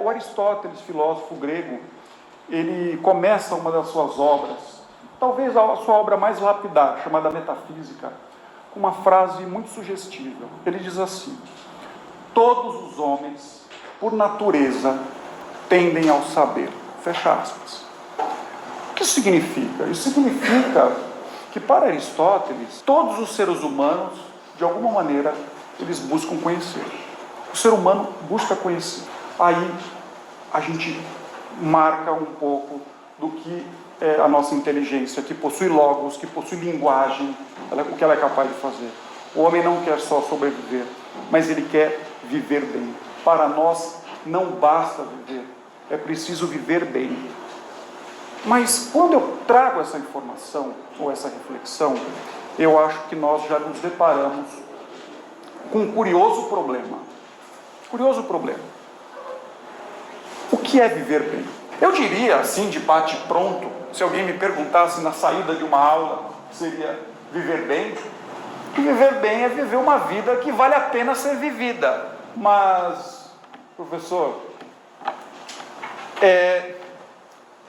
O Aristóteles, filósofo grego, ele começa uma das suas obras, talvez a sua obra mais lapidar, chamada Metafísica, com uma frase muito sugestiva. Ele diz assim: todos os homens, por natureza, tendem ao saber. Fecha aspas. O que isso significa? Isso significa que, para Aristóteles, todos os seres humanos, de alguma maneira, eles buscam conhecer. O ser humano busca conhecer. Aí a gente marca um pouco do que é a nossa inteligência, que possui logos, que possui linguagem, o que ela é capaz de fazer. O homem não quer só sobreviver, mas ele quer viver bem. Para nós não basta viver, é preciso viver bem. Mas quando eu trago essa informação, ou essa reflexão, eu acho que nós já nos deparamos com um curioso problema. Curioso problema. O que é viver bem? Eu diria, assim, de bate-pronto, se alguém me perguntasse na saída de uma aula, seria viver bem? Que viver bem é viver uma vida que vale a pena ser vivida. Mas, professor,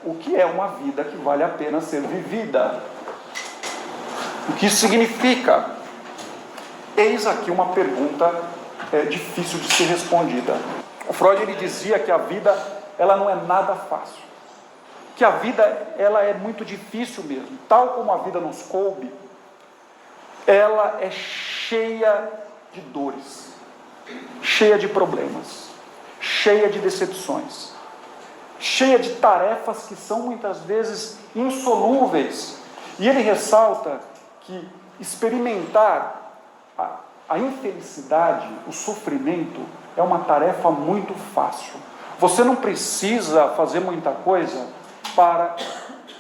o que é uma vida que vale a pena ser vivida? O que isso significa? Eis aqui uma pergunta difícil de ser respondida. O Freud, ele dizia que a vida, ela não é nada fácil. Que a vida, ela é muito difícil mesmo. Tal como a vida nos coube, ela é cheia de dores, cheia de problemas, cheia de decepções, cheia de tarefas que são muitas vezes insolúveis. E ele ressalta que experimentar a infelicidade, o sofrimento, é uma tarefa muito fácil. Você não precisa fazer muita coisa para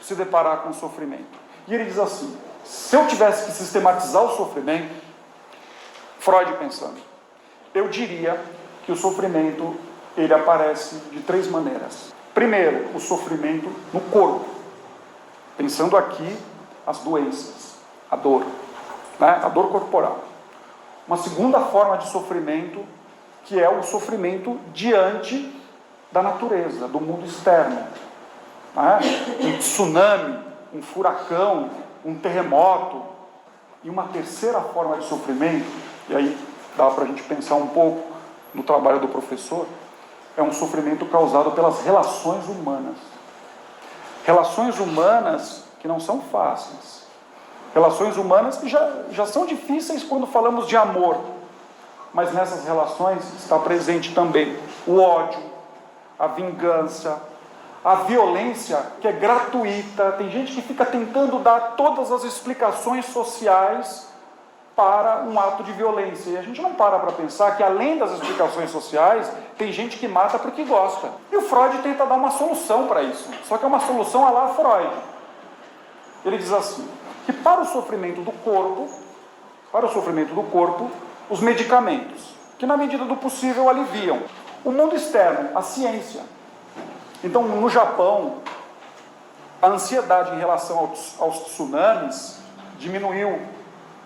se deparar com o sofrimento. E ele diz assim: se eu tivesse que sistematizar o sofrimento, Freud pensando, eu diria que o sofrimento, ele aparece de 3 maneiras. Primeiro, o sofrimento no corpo, pensando aqui as doenças, a dor, né? A dor corporal. Uma segunda forma de sofrimento, que é o sofrimento diante da natureza, do mundo externo, né? Um tsunami, um furacão, um terremoto. E uma terceira forma de sofrimento, e aí dá para a gente pensar um pouco no trabalho do professor, é um sofrimento causado pelas relações humanas. Relações humanas que não são fáceis. Relações humanas que já são difíceis quando falamos de amor. Mas nessas relações está presente também o ódio, a vingança, a violência que é gratuita. Tem gente que fica tentando dar todas as explicações sociais para um ato de violência. E a gente não para pensar que, além das explicações sociais, tem gente que mata porque gosta. E o Freud tenta dar uma solução para isso. Só que é uma solução à la Freud. Ele diz assim, que para o sofrimento do corpo, os medicamentos, que na medida do possível aliviam. O mundo externo, a ciência. Então, no Japão, a ansiedade em relação aos tsunamis diminuiu.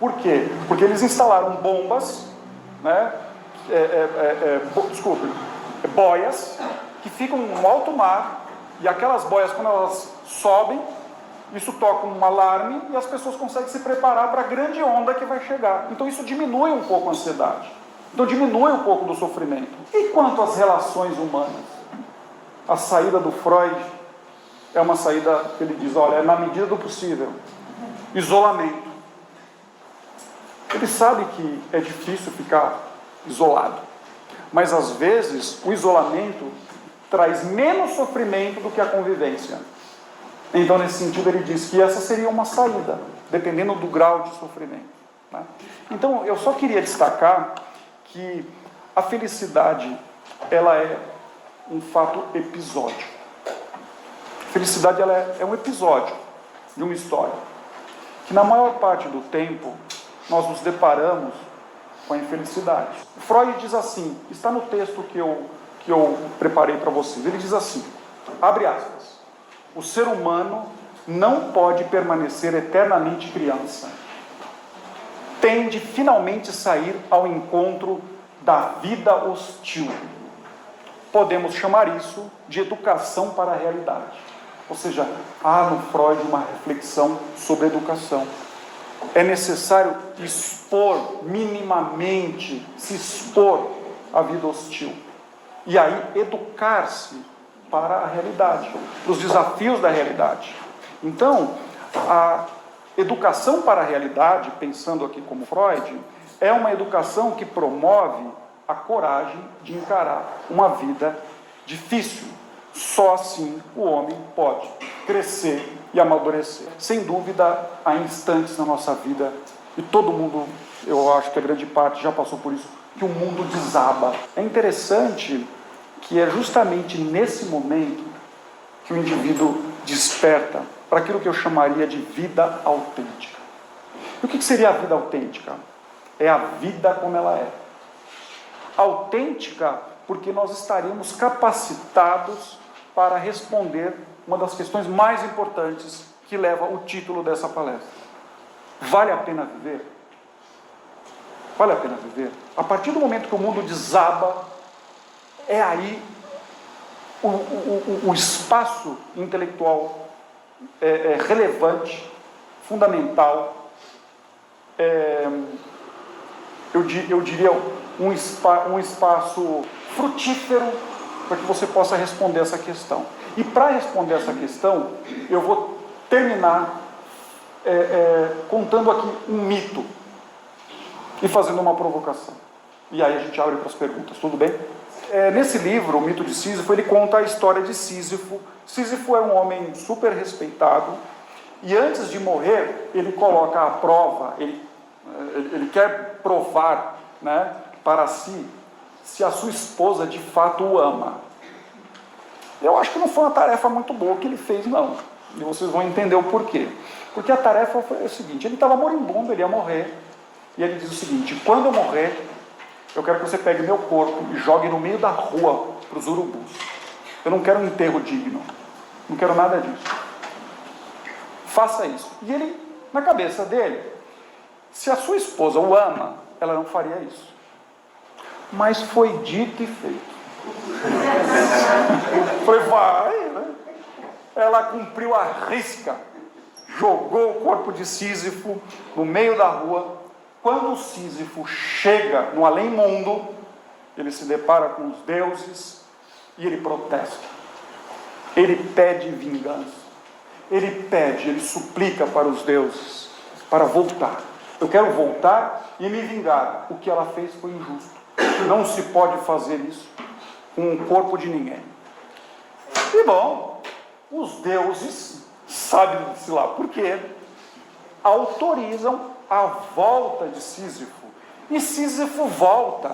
Por quê? Porque eles instalaram bombas, né? Boias, que ficam no alto mar, e aquelas boias, quando elas sobem, isso toca um alarme e as pessoas conseguem se preparar para a grande onda que vai chegar. Então isso diminui um pouco a ansiedade. Então diminui um pouco do sofrimento. E quanto às relações humanas? A saída do Freud é uma saída que ele diz, olha, é na medida do possível. Isolamento. Ele sabe que é difícil ficar isolado. Mas às vezes o isolamento traz menos sofrimento do que a convivência. Então, nesse sentido, ele diz que essa seria uma saída, dependendo do grau de sofrimento, né? Então, eu só queria destacar que a felicidade, ela é um fato episódico. A felicidade, ela é um episódio de uma história, que na maior parte do tempo, nós nos deparamos com a infelicidade. Freud diz assim, está no texto que eu preparei para vocês, ele diz assim, abre aspas, o ser humano não pode permanecer eternamente criança. Tem de finalmente sair ao encontro da vida hostil. podemos chamar isso de educação para a realidade. Ou seja, há no Freud uma reflexão sobre educação. É necessário expor minimamente, se expor à vida hostil. E aí educar-se para a realidade, para os desafios da realidade. Então, a educação para a realidade, pensando aqui como Freud, é uma educação que promove a coragem de encarar uma vida difícil. Só assim o homem pode crescer e amadurecer. Sem dúvida, há instantes na nossa vida, e todo mundo, eu acho que a grande parte já passou por isso, que o mundo desaba. É interessante que é justamente nesse momento que o indivíduo desperta para aquilo que eu chamaria de vida autêntica. E o que seria a vida autêntica? É a vida como ela é. Autêntica porque nós estaríamos capacitados para responder uma das questões mais importantes que leva o título dessa palestra. Vale a pena viver? Vale a pena viver? A partir do momento que o mundo desaba, é aí o espaço intelectual relevante, fundamental, eu diria um espaço frutífero para que você possa responder essa questão. E para responder essa questão, eu vou terminar contando aqui um mito e fazendo uma provocação. E aí a gente abre para as perguntas, tudo bem? Nesse livro, O Mito de Sísifo, ele conta a história de Sísifo. Sísifo é um homem super respeitado, e antes de morrer, ele coloca à prova, ele quer provar, né, para si, se a sua esposa de fato o ama. Eu acho que não foi uma tarefa muito boa que ele fez, não. E vocês vão entender o porquê. Porque a tarefa foi o seguinte: ele estava moribundo, ele ia morrer, e ele diz o seguinte: quando eu morrer, eu quero que você pegue meu corpo e jogue no meio da rua para os urubus. Eu não quero um enterro digno. Não quero nada disso. Faça isso. E ele, na cabeça dele, se a sua esposa o ama, ela não faria isso. Mas foi dito e feito. Foi, vai, né? Ela cumpriu a risca. Jogou o corpo de Sísifo no meio da rua. Quando Sísifo chega no além-mundo, ele se depara com os deuses e ele protesta. Ele pede vingança. Ele suplica para os deuses para voltar. Eu quero voltar e me vingar. O que ela fez foi injusto. Não se pode fazer isso com o corpo de ninguém. E bom, os deuses, sabe-se lá por quê, autorizam a volta de Sísifo. E Sísifo volta.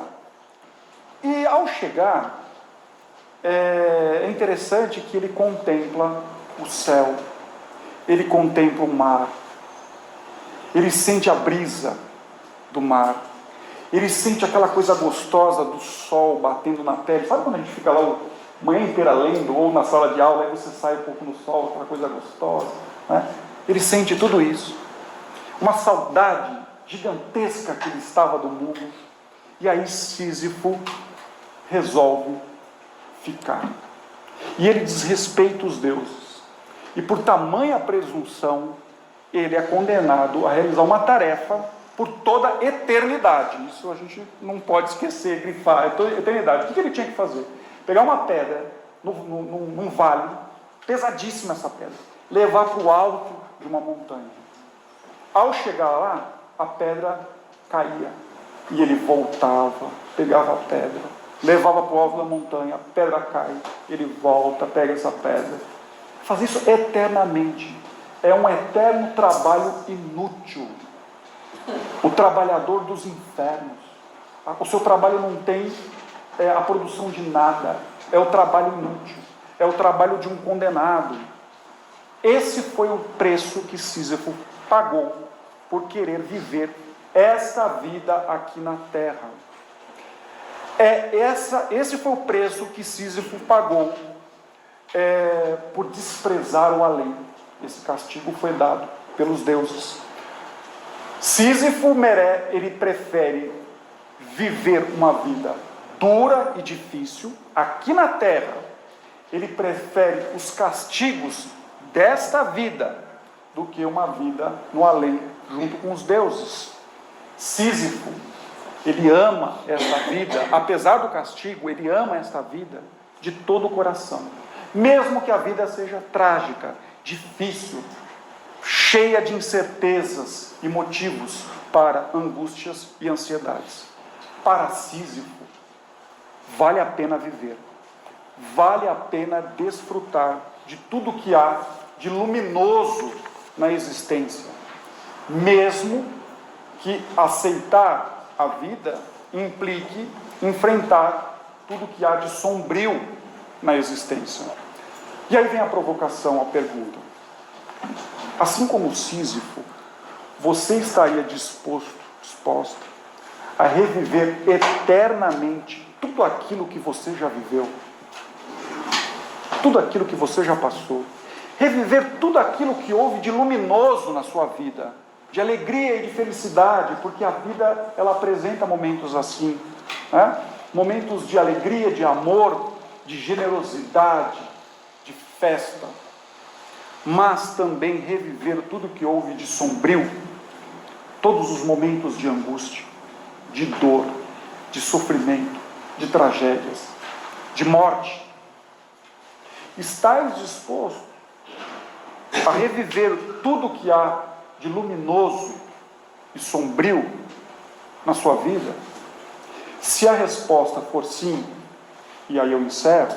E ao chegar, é interessante que ele contempla o céu, ele contempla o mar, ele sente a brisa do mar, ele sente aquela coisa gostosa do sol batendo na pele. Sabe quando a gente fica lá a manhã inteira lendo, ou na sala de aula, aí você sai um pouco no sol, aquela coisa gostosa, né? Ele sente tudo isso. Uma saudade gigantesca que ele estava do mundo. E aí Sísifo resolve ficar. E ele desrespeita os deuses. E por tamanha presunção, ele é condenado a realizar uma tarefa por toda a eternidade. Isso a gente não pode esquecer, grifar, eternidade. O que ele tinha que fazer? Pegar uma pedra num vale, pesadíssima essa pedra, levar para o alto de uma montanha. Ao chegar lá, a pedra caía. E ele voltava, pegava a pedra, levava para o alto da montanha, a pedra cai, ele volta, pega essa pedra. Fazer isso eternamente. É um eterno trabalho inútil. O trabalhador dos infernos. O seu trabalho não tem a produção de nada. É o trabalho inútil. É o trabalho de um condenado. Esse foi o preço que Sísifo pagou por querer viver essa vida aqui na terra. Esse foi o preço que Sísifo pagou por desprezar o além. Esse castigo foi dado pelos deuses. Sísifo ele prefere viver uma vida dura e difícil, aqui na terra, ele prefere os castigos desta vida do que uma vida no além, junto com os deuses. Sísifo, ele ama esta vida, apesar do castigo, ele ama esta vida de todo o coração. Mesmo que a vida seja trágica, difícil, cheia de incertezas e motivos para angústias e ansiedades. Para Sísifo, vale a pena viver. Vale a pena desfrutar de tudo que há de luminoso na existência. Mesmo que aceitar a vida implique enfrentar tudo que há de sombrio na existência. E aí vem a provocação, a pergunta. Assim como Sísifo, você estaria disposta a reviver eternamente tudo aquilo que você já viveu? Tudo aquilo que você já passou? Reviver tudo aquilo que houve de luminoso na sua vida, de alegria e de felicidade, porque a vida, ela apresenta momentos assim, né? Momentos de alegria, de amor, de generosidade, de festa, mas também reviver tudo que houve de sombrio, todos os momentos de angústia, de dor, de sofrimento, de tragédias, de morte. Estás disposto a reviver tudo que há de luminoso e sombrio na sua vida? Se a resposta for sim, e aí eu encerro,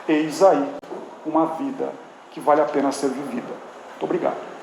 eis aí uma vida que vale a pena ser vivida. Muito obrigado.